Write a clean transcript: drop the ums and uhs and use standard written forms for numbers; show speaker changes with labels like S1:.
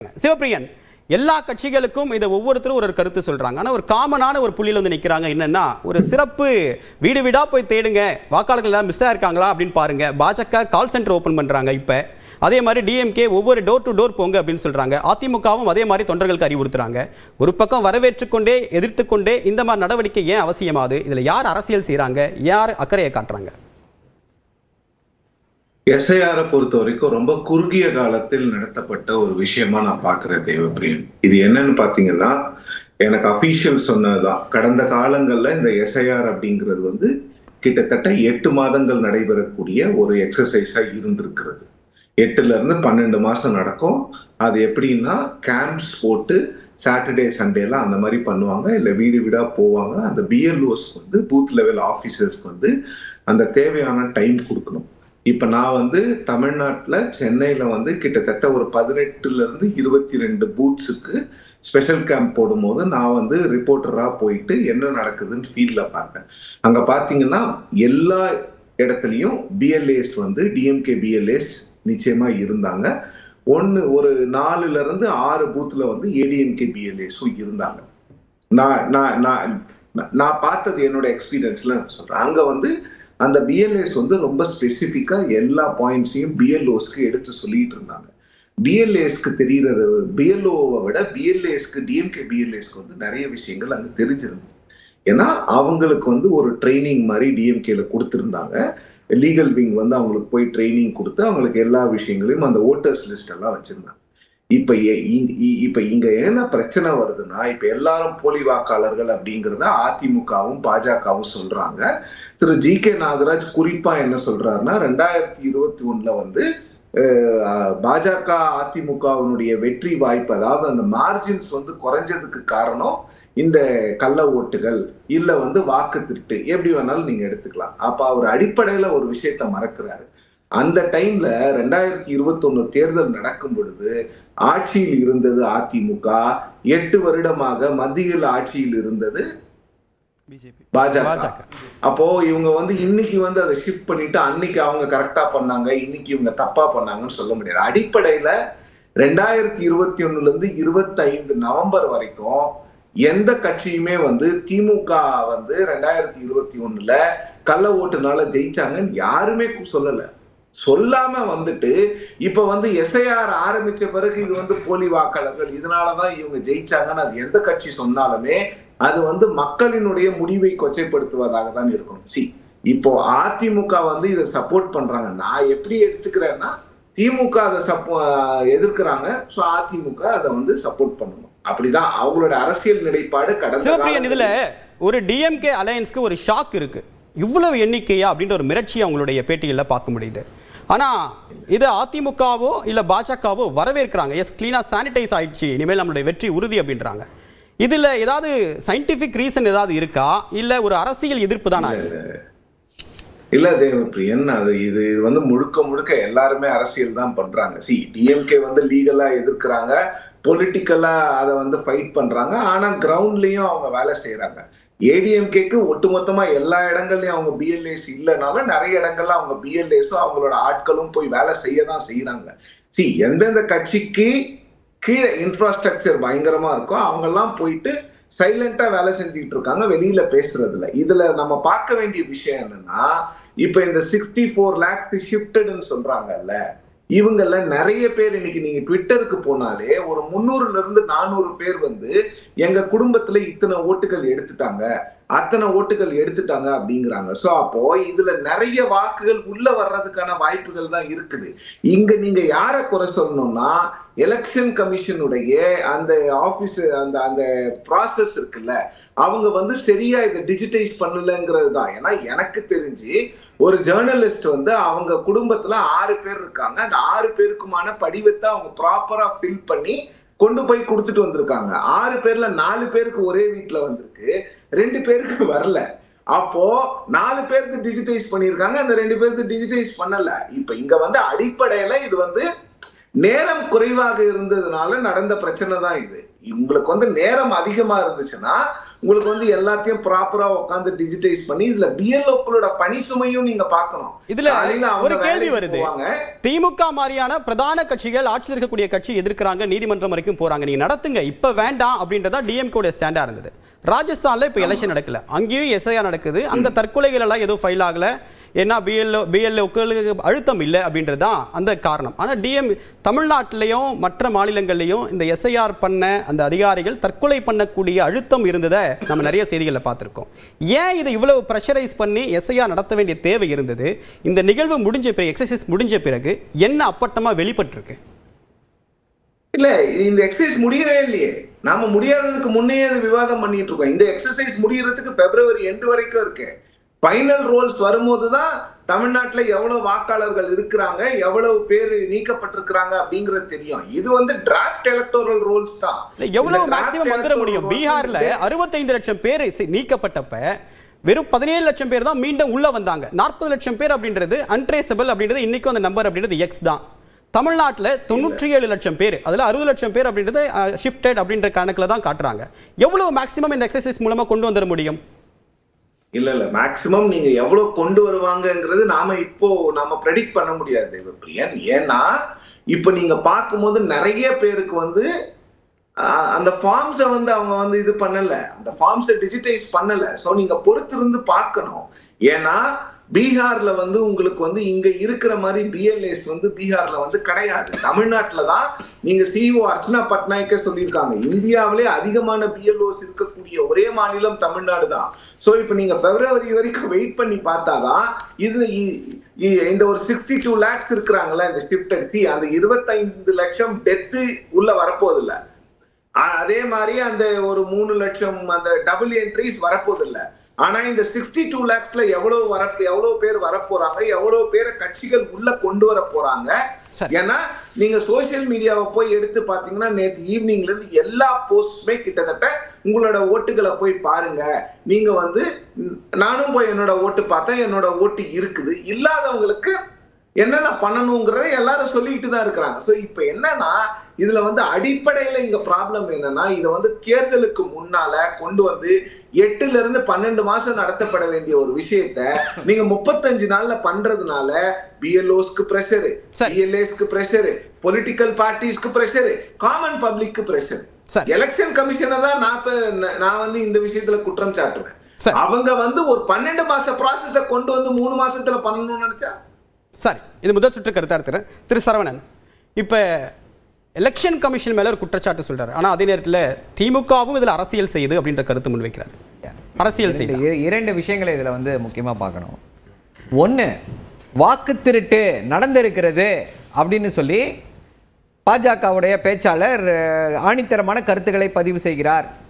S1: சிவபிரியன், எல்லா கட்சிகளுக்கும் இதை ஒவ்வொருத்தரும் ஒரு கருத்து சொல்றாங்க. ஆனால் ஒரு காமனான ஒரு புள்ளியில் வந்து நிற்கிறாங்க. என்னன்னா, ஒரு சிறப்பு வீடு வீடா போய் தேடுங்க, வாக்காளர்கள் எல்லாம் மிஸ் ஆயிருக்காங்களா அப்படின்னு பாருங்க. பாஜக கால் சென்டர் ஓப்பன் பண்றாங்க. இப்போ அதே மாதிரி டிஎம்கே ஒவ்வொரு டோர் டு டோர் போங்க அப்படின்னு சொல்றாங்க. அதிமுகவும் அதே மாதிரி தொண்டர்களுக்கு அறிவுறுத்துறாங்க. ஒரு பக்கம் வரவேற்றுக்கொண்டே எதிர்த்துக்கொண்டே இந்த மாதிரி நடவடிக்கை ஏன் அவசியமாது? இதுல யார் அரசியல் செய்யறாங்க, யார் அக்கறையை காட்டுறாங்க?
S2: எஸ்ஐஆரை பொறுத்த வரைக்கும் ரொம்ப குறுகிய காலத்தில் நடத்தப்பட்ட ஒரு விஷயமா நான் பாக்குறேன் தேவப்பிரியன். இது என்னன்னு பாத்தீங்கன்னா, எனக்கு அபிஷியல் சொன்னதுதான், கடந்த காலங்கள்ல இந்த எஸ்ஐஆர் அப்படிங்கிறது வந்து கிட்டத்தட்ட 8 மாதங்கள் நடைபெறக்கூடிய ஒரு எக்ஸசைஸா இருந்திருக்கிறது. 8ல இருந்து 12 மாசம் நடக்கும். அது எப்படின்னா, கேம்ப்ஸ் போட்டு சாட்டர்டே சண்டேலாம் அந்த மாதிரி பண்ணுவாங்க, இல்லை வீடு வீடா போவாங்க. அந்த பிஎல்ஓஸ் வந்து பூத் லெவல் ஆஃபீஸர்ஸ்க்கு வந்து அந்த தேவையான டைம் கொடுக்கணும். இப்ப நான் வந்து தமிழ்நாட்டுல சென்னையில வந்து கிட்டத்தட்ட ஒரு 18ல இருந்து 22 பூத்ஸுக்கு ஸ்பெஷல் கேம்ப் போடும்போது நான் வந்து ரிப்போர்ட்டரா போயிட்டு என்ன நடக்குதுன்னு ஃபீல்ட்ல பார்த்தேன். அங்க பாத்தீங்கன்னா எல்லா இடத்துலயும் பிஎல்ஏஸ் வந்து டிஎம்கே பிஎல்ஏஸ் நிச்சயமா இருந்தாங்க. ஒரு 4ல இருந்து 6 பூத்ல வந்து ஏடிஎம்கே பிஎல்ஏஸும் இருந்தாங்க. நான் பார்த்தது என்னோட எக்ஸ்பீரியன்ஸ்ல சொல்றேன். அங்க வந்து அந்த பிஎல்ஏஸ் வந்து ரொம்ப ஸ்பெசிஃபிக்கா எல்லா பாயிண்ட்ஸையும் பிஎல்ஓஸ்க்கு எடுத்து சொல்லிட்டு இருந்தாங்க. பிஎல்ஏஸ்க்கு தெரிகிறது, பிஎல்ஓவை விட பிஎல்ஏஸ்க்கு டிஎம்கே பிஎல்ஏஸ்க்கு வந்து நிறைய விஷயங்கள் அங்கே தெரிஞ்சிருந்தது. ஏன்னா அவங்களுக்கு வந்து ஒரு ட்ரைனிங் மாதிரி டிஎம்கேல கொடுத்துருந்தாங்க. லீகல் விங் வந்து அவங்களுக்கு போய் ட்ரைனிங் கொடுத்து அவங்களுக்கு எல்லா விஷயங்களையும் அந்த ஓட்டர்ஸ் லிஸ்ட் எல்லாம் வச்சிருந்தாங்க. இப்ப இங்க என்ன பிரச்சனை வருதுன்னா, இப்ப எல்லாரும் போலி வாக்காளர்கள் அப்படிங்கிறத அதிமுகவும் பாஜகவும் சொல்றாங்க. திரு ஜி.கே. நாகராஜ் குறிப்பா என்ன சொல்றாருன்னா, 2021ல வந்து பாஜக அதிமுகவினுடைய வெற்றி வாய்ப்பு, அதாவது அந்த மார்ஜின்ஸ் வந்து குறைஞ்சதுக்கு காரணம் இந்த கள்ள ஓட்டுகள், இல்ல வந்து வாக்கு திருட்டு, எப்படி வேணாலும் நீங்க எடுத்துக்கலாம். அப்ப அவர் அடிப்படையில ஒரு விஷயத்த மறக்கிறாரு. அந்த டைம்ல 2021 தேர்தல் நடக்கும் பொழுது ஆட்சியில் இருந்தது அதிமுக, 8 வருடமாக மத்தியில் ஆட்சியில் இருந்தது பாஜக. அப்போ இவங்க வந்து இன்னைக்கு வந்து அதை ஷிஃப்ட் பண்ணிட்டு அன்னைக்கு அவங்க கரெக்டா பண்ணாங்க, இன்னைக்கு இவங்க தப்பா பண்ணாங்கன்னு சொல்ல முடியாது. அடிப்படையில 2021ல இருந்து 25 நவம்பர் வரைக்கும் எந்த கட்சியுமே வந்து திமுக வந்து 2021ல கள்ள ஓட்டுனால ஜெயிச்சாங்கன்னு யாருமே சொல்லல. சொல்லாம வந்துட்டு இப்ப வந்து எஸ்ஐஆர் ஆரம்பிச்ச பிறகு இது வந்து போலி வாக்காளர்கள், இதனாலதான் இவங்க ஜெயிச்சாங்கன்னு அது எந்த கட்சி சொன்னாலுமே அது வந்து மக்களினுடைய முடிவை கொச்சைப்படுத்துவதாக தான் இருக்கணும். இப்போ அதிமுக வந்து இதை சப்போர்ட் பண்றாங்க. நான் எப்படி எடுத்துக்கிறேன்னா, திமுக அதை எதிர்க்கிறாங்க, சோ அதிமுக அதை வந்து சப்போர்ட் பண்ணணும். அப்படிதான் அவங்களோட அரசியல் நிலைப்பாடு.
S1: கடந்த இதுல ஒரு டிஎம்கே அலையன்ஸ்க்கு ஒரு ஷாக் இருக்கு. இவ்வளவு எண்ணிக்கையா அப்படின்ற ஒரு மிரட்சி அவங்களுடைய பேட்டிகளில் பார்க்க முடியுது. ஆனா இது அதிமுகவோ இல்ல பாஜகவோ வரவேற்கிறாங்க. எஸ், கிளீனா சானிடைஸ் ஆயிடுச்சு, இனிமேல் நம்மளுடைய வெற்றி உறுதி அப்படின்றாங்க. இதுல ஏதாவது சயின்டிபிக் ரீசன் ஏதாவது இருக்கா, இல்ல ஒரு அரசியல் எதிர்ப்பு தானா?
S2: இல்ல தேவப்பிரியன், இது வந்து முழுக்க எல்லாருமே அரசியல் தான் பண்றாங்க. டிஎம்கே வந்து லீகலா எதிர்க்கிறாங்க, பொலிட்டிக்கலா அதை வந்து ஃபைட் பண்றாங்க. ஆனா கிரவுண்ட்லயும் அவங்க வேலை செய்யறாங்க. ஏடிஎம்கேக்கு ஒட்டுமொத்தமா எல்லா இடங்கள்லயும் அவங்க பிஎல்ஏஸ் இல்லைனாலும் நிறைய இடங்கள்ல அவங்க பிஎல்ஏஸும் அவங்களோட ஆட்களும் போய் வேலை செய்யதான் செய்யறாங்க. எந்தெந்த கட்சிக்கு கீழே இன்ஃப்ராஸ்ட்ரக்சர் பயங்கரமா இருக்கோ அவங்க எல்லாம் போயிட்டு சைலண்டா வேலை செஞ்சுட்டு இருக்காங்க, வெளியில பேசுறதுல. இதுல நம்ம பார்க்க வேண்டிய விஷயம் என்னன்னா, இப்ப இந்த 64 lakhs ஷிஃப்டட்னு சொல்றாங்கல்ல, இவங்கள நிறைய பேர் இன்னைக்கு நீங்க ட்விட்டருக்கு போனாலே ஒரு 300ல இருந்து 400 பேர் வந்து எங்க குடும்பத்துல இத்தனை ஓட்டுகள் எடுத்துட்டாங்க, அத்தனை ஓட்டுகள் எடுத்துட்டாங்க அப்படிங்கிறாங்க. சோ அப்போ இதுல நிறைய வாக்குகள் உள்ள வர்றதுக்கான வாய்ப்புகள் தான் இருக்குது. இங்க நீங்க யார குறை சொல்லணும்னா, எலெக்ஷன் கமிஷனுடைய அந்த ஆபீஸ், அந்த ப்ராசஸ் இருக்குல்ல, அவங்க வந்து சரியா இதை டிஜிட்டைஸ் பண்ணலங்கிறது தான். ஏன்னா எனக்கு தெரிஞ்சு ஒரு ஜேர்னலிஸ்ட் வந்து அவங்க குடும்பத்துல 6 பேர் இருக்காங்க, அந்த 6 பேருக்குமான படிவத்தை அவங்க ப்ராப்பரா ஃபில் பண்ணி கொண்டு போய் கொடுத்துட்டு வந்திருக்காங்க. 6 பேர்ல 4 பேருக்கு ஒரே வீட்டுல வந்திருக்கு, 2 பேருக்கு வரல. அப்போ 4 பேருக்கு டிஜிட்டைஸ் பண்ணிருக்காங்க, அந்த 2 பேருக்கு டிஜிட்டைஸ் பண்ணல. இப்ப இங்க வந்து அடிப்படையில இது வந்து நேரம் குறைவாக இருந்ததுனால நடந்த பிரச்சனை தான் இது. உங்களுக்கு வந்து நேரம் அதிகமா இருந்துச்சுன்னா உங்களுக்கு வந்து எல்லாத்தையும் ப்ராப்பரா உட்காந்து டிஜிட்டைஸ் பண்ணி இதுல பிஎல்ஓக்களோட பணி சுமையும் நீங்க பார்க்கணும்.
S1: இதுல ஒரு கேள்வி வருது, திமுக மாதிரியான பிரதான கட்சிகள் ஆட்சியில் இருக்கக்கூடிய கட்சி எதிர்க்கிறாங்க, நீதிமன்றம் வரைக்கும் போறாங்க, நீங்க நடத்துங்க இப்ப வேண்டாம் அப்படின்றதா டிஎம்கே ஸ்டாண்டா இருந்தது. ராஜஸ்தான்ல இப்ப எலெக்ஷன் நடக்கல, அங்கேயும் எஸ்ஐஆர் நடக்குது, அங்க தற்கொலைகள் எல்லாம் எதுவும் ஃபைல் ஆகல, ஏன்னா பிஎல்ஓக்களுக்கு அழுத்தம் இல்லை அப்படின்றது தான் அந்த காரணம். ஆனால் தமிழ்நாட்டிலையும் மற்ற மாநிலங்கள்லையும் இந்த எஸ்ஐஆர் பண்ண அந்த அதிகாரிகள் தற்கொலை பண்ணக்கூடிய அழுத்தம் இருந்ததை நம்ம நிறைய செய்திகளை பார்த்துருக்கோம். ஏன் இதை இவ்வளவு ப்ரெஷரைஸ் பண்ணி எஸ்ஐஆர் நடத்த வேண்டிய தேவை இருந்தது? இந்த நிகழ்வு முடிஞ்ச பிறகு, எக்ஸசைஸ் முடிஞ்ச பிறகு என்ன அப்பட்டமா வெளிப்பட்டிருக்கு?
S2: இல்ல, இந்த எக்ஸசைஸ் முடியவே இல்லையே. நாம முடியாததுக்கு முன்னே விவாதம் பண்ணிட்டு இருக்கோம். இந்த எக்ஸசைஸ் முடியறதுக்கு பிப்ரவரி எண்டு வரைக்கும் இருக்கு. ஃபைனல் ரோல்ஸ் வரும்போதுதான் தமிழ்நாட்டுல எவ்வளவு வாக்காளர்கள் இருக்கிறாங்க, எவ்வளவு பேர் நீக்கப்பட்டிருக்கிறாங்க அப்படிங்கிறது தெரியும். இது வந்து டிராஃப்ட் எலக்டோரல் ரோல்ஸ் தான்.
S1: எவ்வளவு மேக்ஸிமம் வந்துட முடியும்? பீகார்ல 65 லட்சம் பேர் நீக்கப்பட்டப்ப வெறும் 17 லட்சம் பேர் தான் மீண்டும் உள்ள வந்தாங்க. 40 லட்சம் பேர் அப்படின்றது அன்ட்ரேசபிள் அப்படின்றது இன்னைக்கும் அந்த நம்பர் அப்படின்றது எக்ஸ் தான். தமிழ்நாட்டில் 97 லட்சம் பேர், அதில் 60 லட்சம் பேர் அப்படின்றது ஷிஃப்டட் அப்படின்ற கணக்கில் தான் காட்டுறாங்க. எவ்வளவு மேக்ஸிமம் இந்த எக்ஸசைஸ் மூலமா கொண்டு வந்துட முடியும்?
S2: இல்ல மேக்சிமம் நீங்க எவ்வளவு கொண்டு வருவாங்கங்கிறது நாம ப்ரெடிக்ட் பண்ண முடியாது தேவப்பிரியன். ஏன்னா இப்ப நீங்க பார்க்கும்போது நிறைய பேருக்கு வந்து அந்த ஃபார்ம்ஸை வந்து அவங்க வந்து இது பண்ணல, அந்த ஃபார்ம்ஸை டிஜிட்டைஸ் பண்ணல. ஸோ நீங்க பொறுத்திருந்து பார்க்கணும். ஏன்னா பீகார்ல வந்து உங்களுக்கு வந்து இங்க இருக்கிற மாதிரி பிஎல்ஏஸ் வந்து பீகார்ல வந்து கிடையாது. தமிழ்நாட்டுல தான் நீங்க சிஓ அர்ச்சனா பட்நாயக்கே சொல்லியிருக்காங்க, இந்தியாவிலே அதிகமான பிஎல்ஓஸ் இருக்கக்கூடிய ஒரே மாநிலம் தமிழ்நாடு தான். ஸோ இப்போ நீங்க பிப்ரவரி வரைக்கும் வெயிட் பண்ணி பார்த்தாதான் இது இந்த ஒரு 62 lakhs இருக்கிறாங்களா இந்த ஷிஃப்டட் அந்த 25 லட்சம் டெத்து உள்ள வரப்போது இல்லை. அதே மாதிரி அந்த ஒரு 3 லட்சம் அந்த டபுள் என்ட்ரிஸ் வரப்போது இல்லை. ஆனா இந்த 62 lakhsல எவ்வளவு பேர் வரப்போறாங்க, எவ்வளவு பேரை கட்சிகள் உள்ள கொண்டு வர போறாங்க. ஏன்னா நீங்க சோசியல் மீடியாவை போய் எடுத்து பாத்தீங்கன்னா நேற்று ஈவினிங்ல இருந்து எல்லா போஸ்டுமே கிட்டத்தட்ட உங்களோட ஓட்டுகளை போய் பாருங்க. நீங்க வந்து நானும் போய் என்னோட ஓட்டு பார்த்தேன், என்னோட ஓட்டு இருக்குது. இல்லாதவங்களுக்கு என்னென்ன பண்ணணுங்கிறத எல்லாரும் சொல்லிட்டு தான் இருக்கிறாங்க. ஸோ இப்போ என்னன்னா இதுல வந்து அடிப்படையில இங்க ப்ராப்ளம் என்னன்னா, இதை வந்து தேர்தலுக்கு முன்னால கொண்டு வந்து 8ல இருந்து 12 மாசம் நடத்தப்பட வேண்டிய ஒரு விஷயத்த நீங்க 35 நாள்ல பண்றதுனால பிஎல்ஓஸ்க்கு பிரஷர், பிஎல்ஏஸ்க்கு பிரஷர், பொலிட்டிக்கல் பார்ட்டிஸ்க்கு பிரஷர், காமன் பப்ளிக்கு பிரஷர். எலெக்ஷன் கமிஷனை தான் நான் வந்து இந்த விஷயத்துல குற்றம் சாட்டுவேன். அவங்க வந்து ஒரு 12 மாச ப்ராசஸ கொண்டு வந்து 3 மாசத்துல பண்ணணும்னு நினைச்சா
S1: சரி. இது முதல் சுற்று கருத்தா இருக்கிறேன். திரு சரவணன், இப்ப எலெக்ஷன் கமிஷன் மேல ஒரு குற்றச்சாட்டு சொல்றாரு, ஆனா அதே நேரத்தில் திமுகவும் இதுல அரசியல் செய்யுது அப்படின்ற கருத்து முன்வைக்கிறார். அரசியல் செய்யுது.
S3: இரண்டு விஷயங்களை இதுல வந்து முக்கியமா பார்க்கணும். ஒன்னு, வாக்கு திருட்டு நடந்திருக்கிறது அப்படின்னு சொல்லி பாஜகவுடைய பேச்சாளர் ஆணித்தரமான கருத்துக்களை பதிவு செய்கிறார்.